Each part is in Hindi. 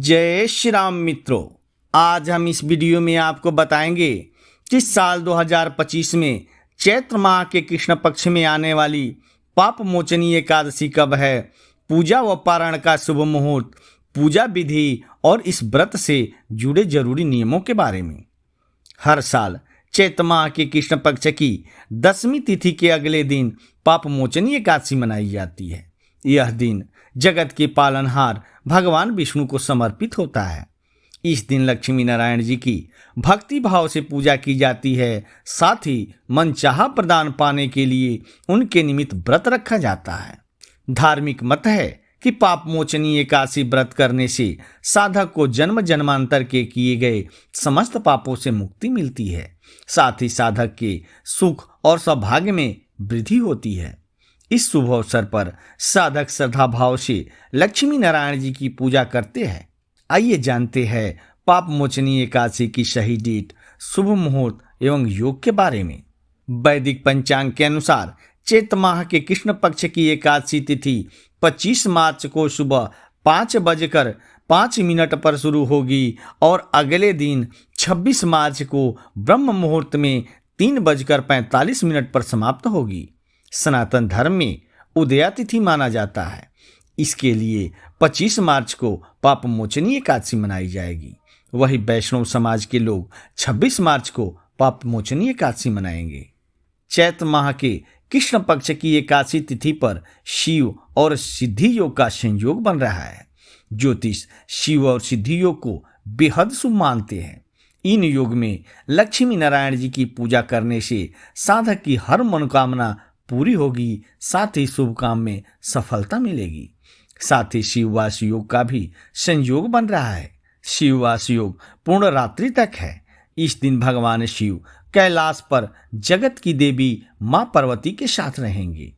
जय श्री राम मित्रों, आज हम इस वीडियो में आपको बताएंगे कि साल 2025 में चैत्र माह के कृष्ण पक्ष में आने वाली पाप मोचनी एकादशी कब है, पूजा व पारण का शुभ मुहूर्त, पूजा विधि और इस व्रत से जुड़े जरूरी नियमों के बारे में। हर साल चैत्र माह के कृष्ण पक्ष की 10वीं तिथि के अगले दिन पाप मोचनी एकादशी मनाई जाती है। यह दिन जगत के पालनहार भगवान विष्णु को समर्पित होता है। इस दिन लक्ष्मी नारायण जी की भक्ति भाव से पूजा की जाती है। साथ ही मनचाहा प्रदान पाने के लिए उनके निमित्त व्रत रखा जाता है। धार्मिक मत है कि पाप मोचनी एकादशी व्रत करने से साधक को जन्म जन्मांतर के किए गए समस्त पापों से मुक्ति मिलती है। साथ ही साधक के सुख और सौभाग्य में वृद्धि होती है। इस शुभ अवसर पर साधक श्रद्धा भाव से लक्ष्मी नारायण जी की पूजा करते हैं। आइए जानते हैं पाप मोचनी एकादशी की सही डेट, शुभ मुहूर्त एवं योग के बारे में। वैदिक पंचांग के अनुसार चैत्र माह के कृष्ण पक्ष की एकादशी तिथि 25 मार्च को सुबह 5:05 पर शुरू होगी और अगले दिन 26 मार्च को ब्रह्म मुहूर्त में 3:45 पर समाप्त होगी। सनातन धर्म में उदया तिथि माना जाता है। इसके लिए 25 मार्च को पाप मोचनी एकादशी मनाई जाएगी। वही वैष्णव समाज के लोग 26 मार्च को पाप मोचनी एकादशी मनाएंगे। चैत्र माह के कृष्ण पक्ष की एकादशी तिथि पर शिव और सिद्धि योग का संयोग बन रहा है। ज्योतिष शिव और सिद्धि योग को बेहद शुभ मानते हैं। इन योग में लक्ष्मी नारायण जी की पूजा करने से साधक की हर मनोकामना पूरी होगी। साथ ही शुभ काम में सफलता मिलेगी। साथ ही शिववास योग का भी संयोग बन रहा है। शिववास योग पूर्ण रात्रि तक है। इस दिन भगवान शिव कैलाश पर जगत की देवी मां पार्वती के साथ रहेंगे।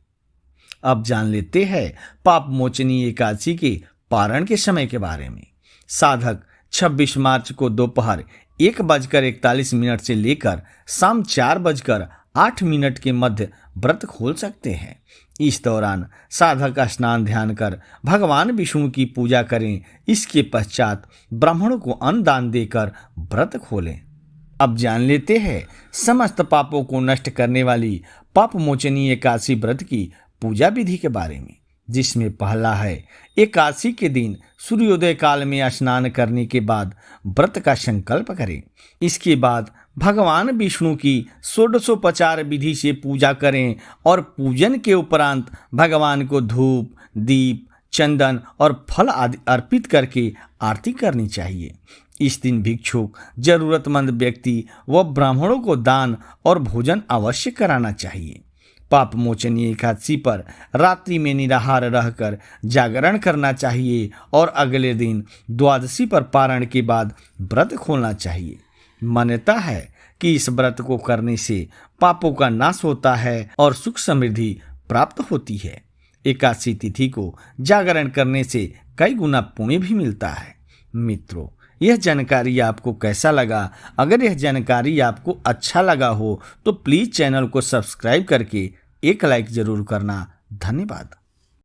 अब जान लेते हैं पाप मोचनी एकादशी के पारण के समय के बारे में। साधक 26 मार्च को दोपहर 1:41 से लेकर शाम 4:08 के मध्य व्रत खोल सकते हैं। इस दौरान साधक स्नान ध्यान कर भगवान विष्णु की पूजा करें। इसके पश्चात ब्राह्मणों को अन्न दान देकर व्रत खोलें। अब जान लेते हैं समस्त पापों को नष्ट करने वाली पाप मोचनी एकादशी व्रत की पूजा विधि के बारे में, जिसमें पहला है एकादशी के दिन सूर्योदय काल में स्नान करने के बाद व्रत का संकल्प करें। इसके बाद भगवान विष्णु की षोडशोपचार विधि से पूजा करें और पूजन के उपरांत भगवान को धूप, दीप, चंदन और फल आदि अर्पित करके आरती करनी चाहिए। इस दिन भिक्षुक, जरूरतमंद व्यक्ति व ब्राह्मणों को दान और भोजन अवश्य कराना चाहिए। पाप मोचनी एकादशी पर रात्रि में निराहार रहकर जागरण करना चाहिए और अगले दिन द्वादशी पर पारण के बाद व्रत खोलना चाहिए। मान्यता है कि इस व्रत को करने से पापों का नाश होता है और सुख समृद्धि प्राप्त होती है। एकादशी तिथि को जागरण करने से कई गुना पुण्य भी मिलता है। मित्रों, यह जानकारी आपको कैसा लगा? अगर यह जानकारी आपको अच्छा लगा हो तो प्लीज़ चैनल को सब्सक्राइब करके एक लाइक जरूर करना। धन्यवाद।